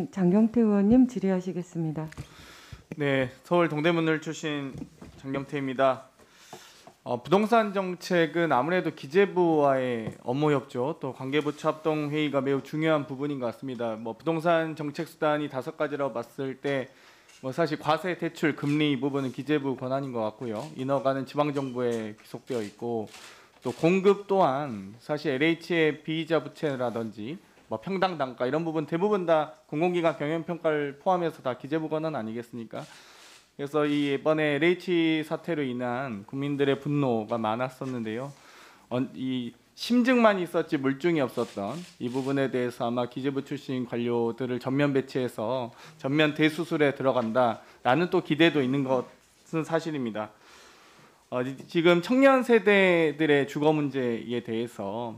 이번엔 장경태 의원님 질의하시겠습니다. 네, 서울 동대문을 출신 장경태입니다. 부동산 정책은 아무래도 기재부와의 업무 협조 또 관계부처 합동 회의가 매우 중요한 부분인 것 같습니다. 부동산 정책 수단이 5가지라고 봤을 때 사실 과세, 대출, 금리 이 부분은 기재부 권한인 것 같고요. 인허가는 지방 정부에 귀속되어 있고 또 공급 또한 사실 LH의 비이자 부채라든지 평당 단가 이런 부분 대부분 다 공공기관 경영 평가를 포함해서 다 기재부 권한 아니겠습니까? 그래서 이번에 LH 사태로 인한 국민들의 분노가 많았었는데요. 이 심증만 있었지 물증이 없었던 이 부분에 대해서 아마 기재부 출신 관료들을 전면 배치해서 전면 대수술에 들어간다라는 또 기대도 있는 것은 사실입니다. 지금 청년 세대들의 주거 문제에 대해서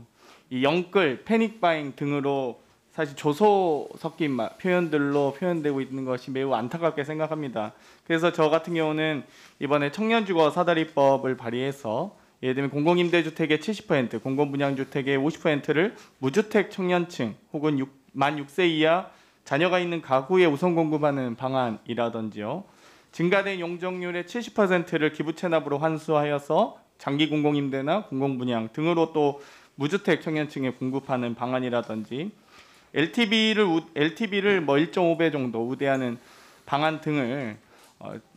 이 영끌, 패닉바잉 등으로 사실 조소 섞인 표현들로 표현되고 있는 것이 매우 안타깝게 생각합니다. 그래서 저 같은 경우는 이번에 청년주거 사다리법을 발의해서 예를 들면 공공임대주택의 70%, 공공분양주택의 50%를 무주택 청년층 혹은 만 6세 이하 자녀가 있는 가구에 우선 공급하는 방안이라든지요. 증가된 용적률의 70%를 기부채납으로 환수하여서 장기 공공임대나 공공분양 등으로 또 무주택 청년층에 공급하는 방안이라든지 LTV를 1.5배 정도 우대하는 방안 등을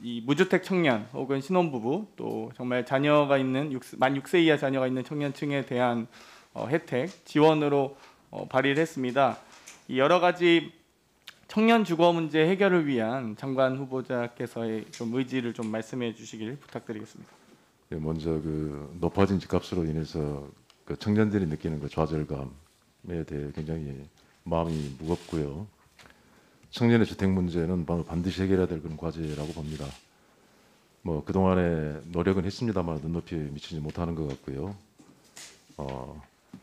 이 무주택 청년 혹은 신혼부부 또 정말 자녀가 있는 만 6세 이하 자녀가 있는 청년층에 대한 혜택 지원으로 발의를 했습니다. 이 여러 가지 청년 주거 문제 해결을 위한 장관 후보자께서의 좀 의지를 좀 말씀해 주시길 부탁드리겠습니다. 네, 먼저 그 높아진 집값으로 인해서 그 청년들이 느끼는 그 좌절감에 대해 굉장히 마음이 무겁고요. 청년의 주택 문제는 반드시 해결해야 될 그런 과제라고 봅니다. 그 동안에 노력은 했습니다만 눈높이에 미치지 못하는 것 같고요.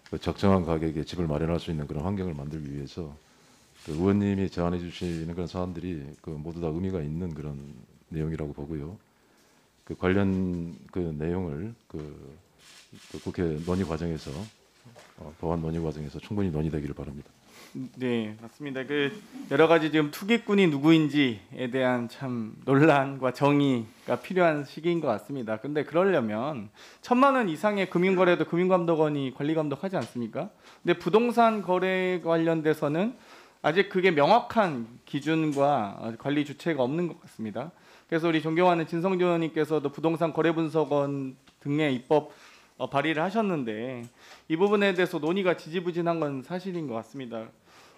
그 적정한 가격에 집을 마련할 수 있는 그런 환경을 만들기 위해서 그 의원님이 제안해 주시는 그런 사안들이 그 모두 다 의미가 있는 그런 내용이라고 보고요. 그 관련 그 내용을 그 국회 논의 과정에서 법안 논의 과정에서 충분히 논의되기를 바랍니다. 네, 맞습니다. 그 여러 가지 지금 투기꾼이 누구인지에 대한 참 논란과 정의가 필요한 시기인 것 같습니다. 근데 그러려면 1,000만 원 이상의 금융거래도 금융감독원이 관리감독하지 않습니까? 근데 부동산 거래 관련돼서는 아직 그게 명확한 기준과 관리 주체가 없는 것 같습니다. 그래서 우리 존경하는 진성준 의원님께서도 부동산 거래분석원 등의 입법 발의를 하셨는데 이 부분에 대해서 논의가 지지부진한 건 사실인 것 같습니다.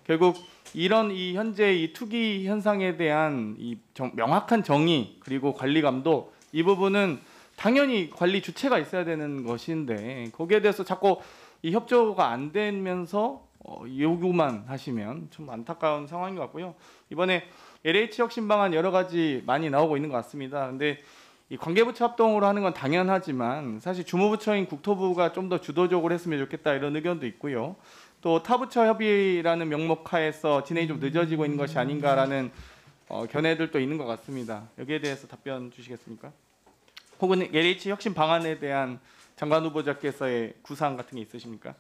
결국 이런 현재 이 투기 현상에 대한 명확한 정의 그리고 관리 감독 이 부분은 당연히 관리 주체가 있어야 되는 것인데 거기에 대해서 자꾸 이 협조가 안 되면서 요구만 하시면 좀 안타까운 상황인 것 같고요. 이번에 LH 혁신 방안 여러 가지 많이 나오고 있는 것 같습니다. 근데 이 관계부처 합동으로 하는 건 당연하지만 사실 주무부처인 국토부가 좀 더 주도적으로 했으면 좋겠다 이런 의견도 있고요. 또 타부처 협의라는 명목하에서 진행이 좀 늦어지고 있는 것이 아닌가라는 견해들도 있는 것 같습니다. 여기에 대해서 답변 주시겠습니까? 혹은 LH 혁신 방안에 대한 장관 후보자께서의 구상 같은 게 있으십니까?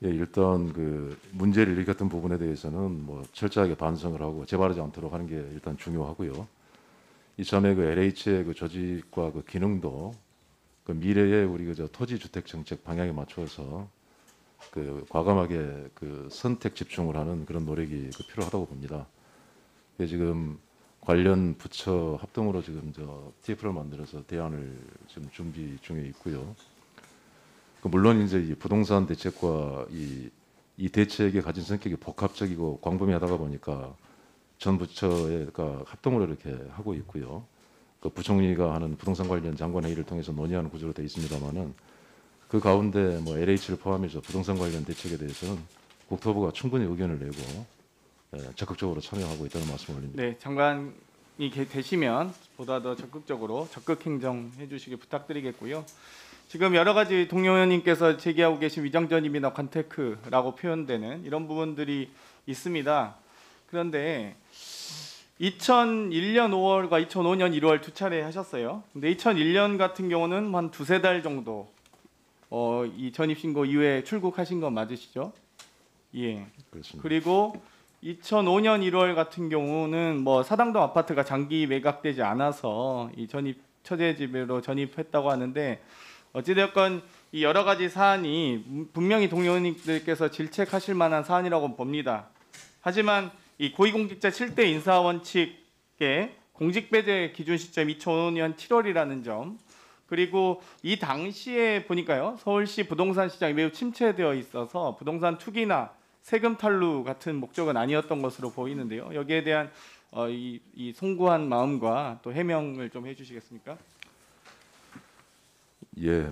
예, 일단 그 문제를 일으켰던 부분에 대해서는 철저하게 반성을 하고 재발하지 않도록 하는 게 일단 중요하고요. 이참에 그 LH의 그 조직과 그 기능도 그 미래의 우리 그 토지 주택 정책 방향에 맞춰서 그 과감하게 그 선택 집중을 하는 그런 노력이 필요하다고 봅니다. 지금 관련 부처 합동으로 지금 TF를 만들어서 대안을 지금 준비 중에 있고요. 물론 이제 이 부동산 대책과 이 대책이 가진 성격이 복합적이고 광범위하다가 보니까 전 부처가 합동으로 이렇게 하고 있고요. 그 부총리가 하는 부동산 관련 장관 회의를 통해서 논의하는 구조로 되어 있습니다만은 그 가운데 LH를 포함해서 부동산 관련 대책에 대해서는 국토부가 충분히 의견을 내고 적극적으로 참여하고 있다는 말씀을 올립니다. 네, 장관이 되시면 보다 더 적극적으로 적극 행정해 주시길 부탁드리겠고요. 지금 여러 가지 동료 의원님께서 제기하고 계신 위장전입이나 관테크라고 표현되는 이런 부분들이 있습니다. 그런데 2001년 5월과 2005년 1월 두 차례 하셨어요. 근데 2001년 같은 경우는 한 두세 달 정도 이 전입신고 이후에 출국하신 건 맞으시죠? 예. 그렇습니다. 그리고 2005년 1월 같은 경우는 뭐 사당동 아파트가 장기 매각되지 않아서 이 전입 처제집으로 전입했다고 하는데 어찌되었건 이 여러 가지 사안이 분명히 동료님들께서 질책하실 만한 사안이라고 봅니다. 하지만 이 고위공직자 7대 인사 원칙의 공직배제 기준 시점 2005년 7월이라는 점, 그리고 이 당시에 보니까요 서울시 부동산 시장이 매우 침체되어 있어서 부동산 투기나 세금 탈루 같은 목적은 아니었던 것으로 보이는데요. 여기에 대한 이 송구한 마음과 또 해명을 좀 해주시겠습니까? 예,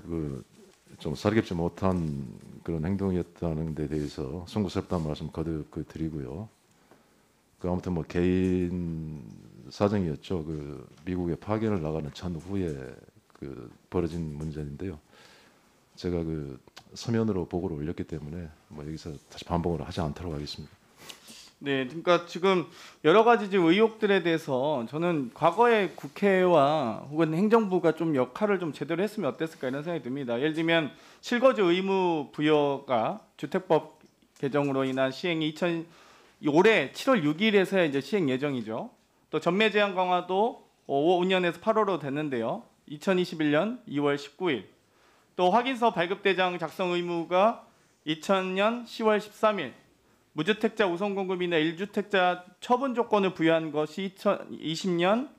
좀 사리겹지 못한 그런 행동이었다는 데 대해서 송구스럽다는 말씀 거듭 드리고요. 아무튼 뭐 개인 사정이었죠. 미국에 파견을 나가는 전후에 벌어진 문제인데요. 제가 서면으로 보고를 올렸기 때문에 뭐 여기서 다시 반복을 하지 않도록 하겠습니다. 네, 그러니까 지금 여러 가지 지금 의혹들에 대해서 저는 과거에 국회와 혹은 행정부가 좀 역할을 좀 제대로 했으면 어땠을까 이런 생각이 듭니다. 예를 들면 실거주 의무 부여가 주택법 개정으로 인한 시행이 올해 7월 6일에서야 이제 시행 예정이죠. 또 전매 제한 강화도 5년에서 8월로 됐는데요. 2021년 2월 19일. 또 확인서 발급 대장 작성 의무가 2000년 10월 13일. 무주택자 우선 공급이나 1주택자 처분 조건을 부여한 것이 2020년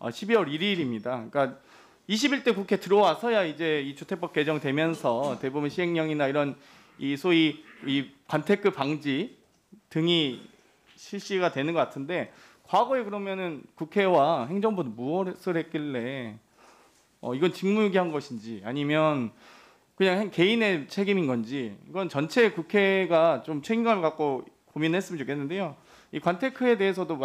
12월 1일입니다. 그러니까 21대 국회 들어와서야 이제 이 주택법 개정되면서 대부분 시행령이나 이런 이 소위 이 관테크 방지 등이 실시가 되는 것 같은데 과거에 그러면은 국회와 행정부는 무엇을 했길래 이건 직무유기한 것인지 아니면 그냥 개인의 책임인 건지 이건 전체 국회가 좀 책임감을 갖고 고민했으면 좋겠는데요. 이 관테크에 대해서도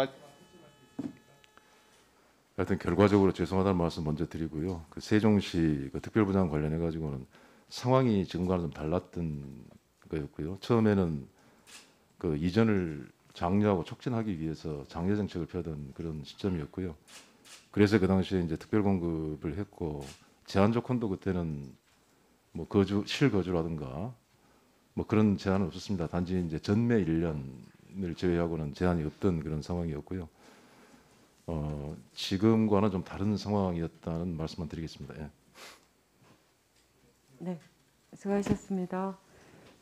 하여튼 결과적으로 죄송하다는 말씀 먼저 드리고요. 세종시 특별부장 관련해 가지고는 상황이 지금과는 좀 달랐던 거였고요. 처음에는 이전을 장려하고 촉진하기 위해서 장려 정책을 펴던 그런 시점이었고요. 그래서 그 당시에 이제 특별 공급을 했고 제한 조건도 그때는 뭐 실거주라든가 뭐 그런 제한은 없었습니다. 단지 이제 전매 1년을 제외하고는 제한이 없던 그런 상황이었고요. 지금과는 좀 다른 상황이었다는 말씀만 드리겠습니다. 예. 네, 수고하셨습니다.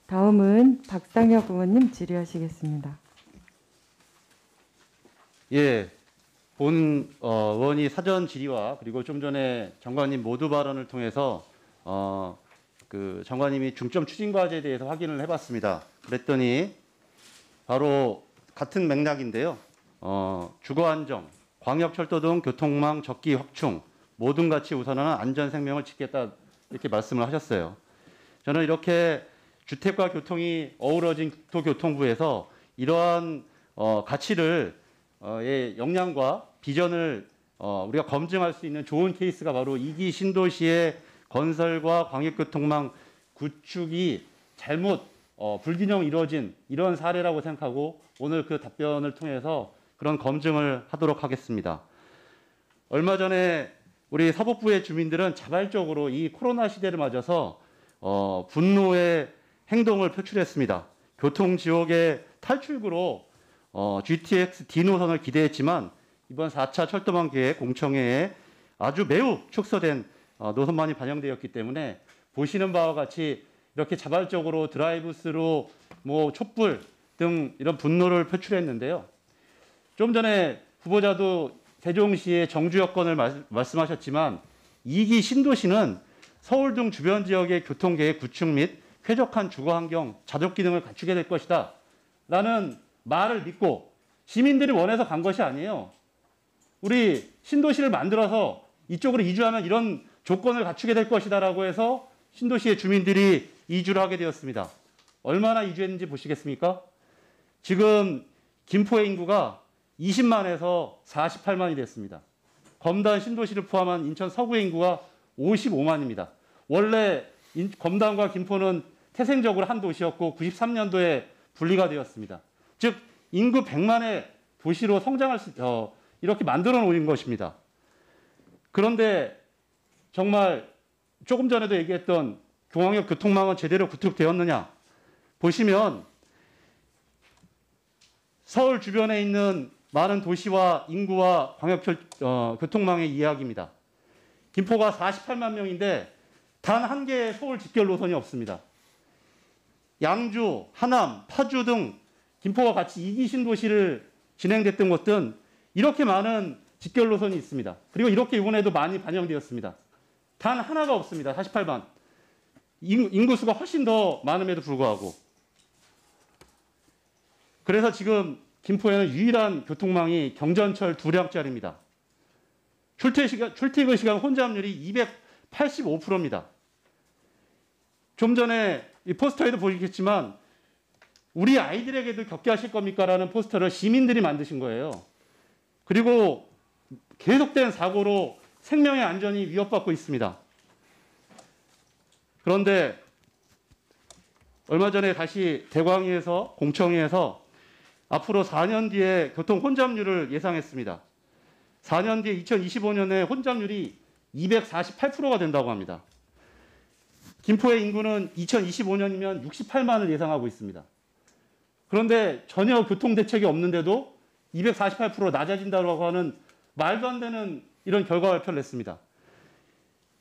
다음은 박상혁 의원님 질의하시겠습니다. 예, 본 의원이 사전 질의와 그리고 좀 전에 장관님 모두 발언을 통해서 장관님이 중점 추진 과제에 대해서 확인을 해봤습니다. 그랬더니 바로 같은 맥락인데요. 주거 안정, 광역철도 등 교통망 적기 확충 모든 가치 우선하는 안전 생명을 지키겠다 이렇게 말씀을 하셨어요. 저는 이렇게 주택과 교통이 어우러진 국토교통부에서 이러한 가치를 의 역량과 비전을 우리가 검증할 수 있는 좋은 케이스가 바로 2기 신도시의 건설과 광역교통망 구축이 잘못 불균형 이루어진 이런 사례라고 생각하고 오늘 그 답변을 통해서 그런 검증을 하도록 하겠습니다. 얼마 전에 우리 사법부의 주민들은 자발적으로 이 코로나 시대를 맞아서 분노의 행동을 표출했습니다. 교통지옥의 탈출구로 GTX D 노선을 기대했지만 이번 4차 철도망 계획 공청회에 아주 매우 축소된 노선만이 반영되었기 때문에 보시는 바와 같이 이렇게 자발적으로 드라이브스루, 뭐 촛불 등 이런 분노를 표출했는데요. 좀 전에 후보자도 세종시의 정주 여건을 말씀하셨지만 2기 신도시는 서울 등 주변 지역의 교통계획 구축 및 쾌적한 주거환경, 자족 기능을 갖추게 될 것이다 라는 말을 믿고 시민들이 원해서 간 것이 아니에요. 우리 신도시를 만들어서 이쪽으로 이주하면 이런 조건을 갖추게 될 것이다라고 해서 신도시의 주민들이 이주를 하게 되었습니다. 얼마나 이주했는지 보시겠습니까? 지금 김포의 인구가 20만에서 48만이 됐습니다. 검단 신도시를 포함한 인천 서구의 인구가 55만입니다. 원래 검단과 김포는 태생적으로 한 도시였고 93년도에 분리가 되었습니다. 즉 인구 100만의 도시로 성장할 이렇게 만들어 놓은 것입니다. 그런데 정말 조금 전에도 얘기했던 중앙역 교통망은 제대로 구축되었느냐 보시면 서울 주변에 있는 많은 도시와 인구와 교통망의 이야기입니다. 김포가 48만 명인데 단 한 개의 서울 직결 노선이 없습니다. 양주, 하남, 파주 등 김포와 같이 2기 신도시를 진행됐던 곳은 이렇게 많은 직결 노선이 있습니다. 그리고 이렇게 이번에도 많이 반영되었습니다. 단 하나가 없습니다. 48만. 인구수가 훨씬 더 많음에도 불구하고. 그래서 지금 김포에는 유일한 교통망이 경전철 2량짜리입니다. 출퇴근 시간 혼잡률이 285%입니다. 좀 전에 이 포스터에도 보시겠지만 우리 아이들에게도 겪게 하실 겁니까라는 포스터를 시민들이 만드신 거예요. 그리고 계속된 사고로 생명의 안전이 위협받고 있습니다. 그런데 얼마 전에 다시 대광위에서 공청회에서 앞으로 4년 뒤에 교통 혼잡률을 예상했습니다. 4년 뒤에 2025년에 혼잡률이 248%가 된다고 합니다. 김포의 인구는 2025년이면 68만을 예상하고 있습니다. 그런데 전혀 교통 대책이 없는데도 248% 낮아진다고 하는 말도 안 되는 이런 결과 발표를 냈습니다.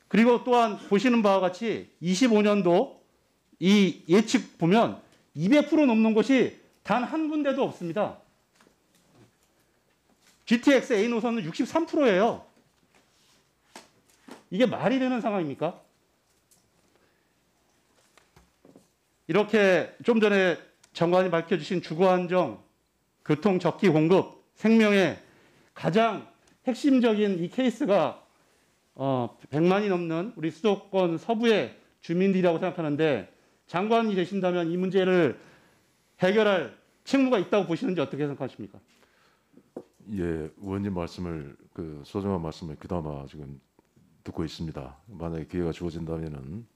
그리고 또한 보시는 바와 같이 25년도 이 예측 보면 200% 넘는 곳이 단 한 군데도 없습니다. GTX A 노선은 63%예요. 이게 말이 되는 상황입니까? 이렇게 좀 전에 장관이 밝혀주신 주거안정, 교통 적기 공급, 생명의 가장 핵심적인 이 케이스가 100만이 넘는 우리 수도권 서부의 주민들이라고 생각하는데 장관이 되신다면 이 문제를 해결할 책무가 있다고 보시는지 어떻게 생각하십니까? 예, 의원님 말씀을 소중한 말씀을 귀담아 지금 듣고 있습니다. 만약에 기회가 주어진다면은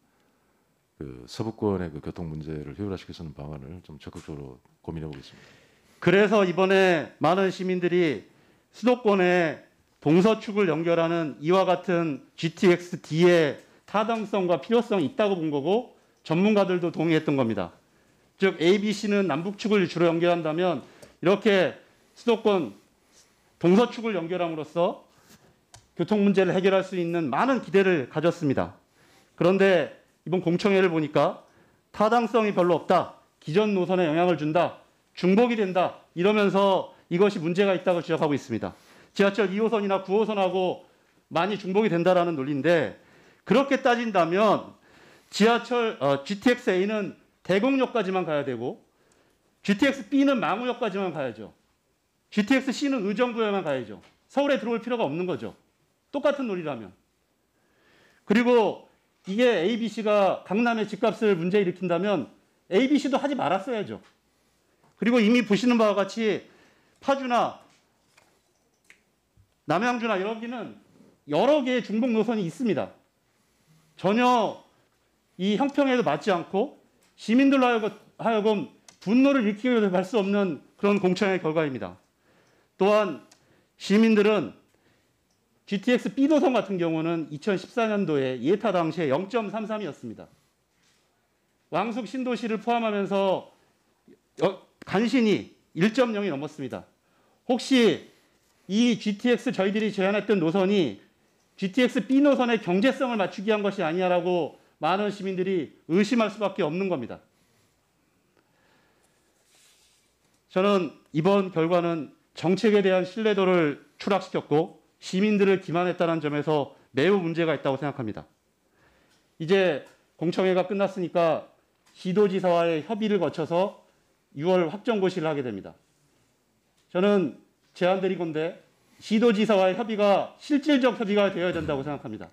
서부권의 교통 문제를 해결하시기 위해서는 방안을 좀 적극적으로 고민해 보겠습니다. 그래서 이번에 많은 시민들이 수도권의 동서축을 연결하는 이와 같은 GTX-D의 타당성과 필요성이 있다고 본 거고 전문가들도 동의했던 겁니다. 즉 ABC는 남북축을 주로 연결한다면 이렇게 수도권 동서축을 연결함으로써 교통 문제를 해결할 수 있는 많은 기대를 가졌습니다. 그런데 이번 공청회를 보니까 타당성이 별로 없다, 기존 노선에 영향을 준다, 중복이 된다 이러면서 이것이 문제가 있다고 지적하고 있습니다. 지하철 2호선이나 9호선하고 많이 중복이 된다라는 논리인데 그렇게 따진다면 지하철 GTX-A는 대곡역까지만 가야 되고 GTX-B는 망우역까지만 가야죠. GTX-C는 의정부에만 가야죠. 서울에 들어올 필요가 없는 거죠. 똑같은 논리라면. 그리고 이게 ABC가 강남의 집값을 문제 일으킨다면 ABC도 하지 말았어야죠. 그리고 이미 보시는 바와 같이 파주나 남양주나 여기는 여러 개의 중복 노선이 있습니다. 전혀 이 형평에도 맞지 않고 시민들로 하여금 분노를 일으키게 할 수 없는 그런 공청회 결과입니다. 또한 시민들은 GTX B 노선 같은 경우는 2014년도에 예타 당시에 0.33이었습니다. 왕숙 신도시를 포함하면서 간신히 1.0이 넘었습니다. 혹시 이 GTX 저희들이 제안했던 노선이 GTX B 노선의 경제성을 맞추기 위한 것이 아니냐라고 많은 시민들이 의심할 수밖에 없는 겁니다. 저는 이번 결과는 정책에 대한 신뢰도를 추락시켰고 시민들을 기만했다는 점에서 매우 문제가 있다고 생각합니다. 이제 공청회가 끝났으니까 시도지사와의 협의를 거쳐서 6월 확정고시를 하게 됩니다. 저는 제안드리건대 시도지사와의 협의가 실질적 협의가 되어야 된다고 생각합니다.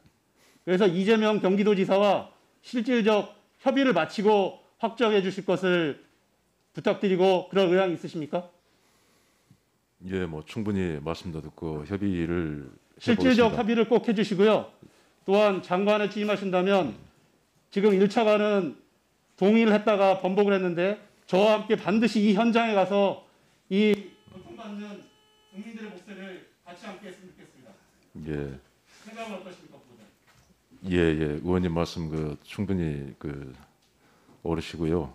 그래서 이재명 경기도지사와 실질적 협의를 마치고 확정해 주실 것을 부탁드리고 그런 의향이 있으십니까? 예, 뭐 충분히 말씀도 듣고 협의를 실질적 해보겠습니다. 협의를 꼭 해주시고요. 또한 장관에 취임하신다면 지금 1차관은 동의를 했다가 번복을 했는데 저와 함께 반드시 이 현장에 가서 이 고통받는 국민들의 목소리를 같이 함께 했으면 좋겠습니다. 예, 생각은 어떠십니까? 예, 의원님 말씀 충분히 옳으시고요.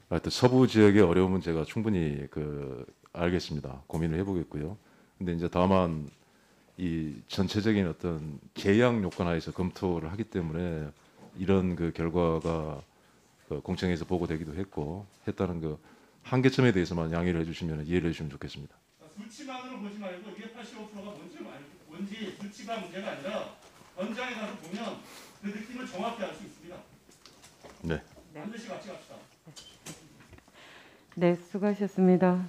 하여튼 서부 지역의 어려움은 제가 충분히 알겠습니다. 고민을 해보겠고요. 근데 이제 다만 이 전체적인 어떤 계약 요건 하에서 검토를 하기 때문에 이런 그 결과가 그 공청회에서 보고되기도 했다는 그 한계점에 대해서만 양해를 해주시면 이해를 해주시면 좋겠습니다. 수치만으로 보지 말고 이게 85%가 뭔지 수치가 문제가 아니라 현장에 가서 보면 그 느낌을 정확히 알 수 있습니다. 네. 반드시 같이 갑시다. 네, 수고하셨습니다.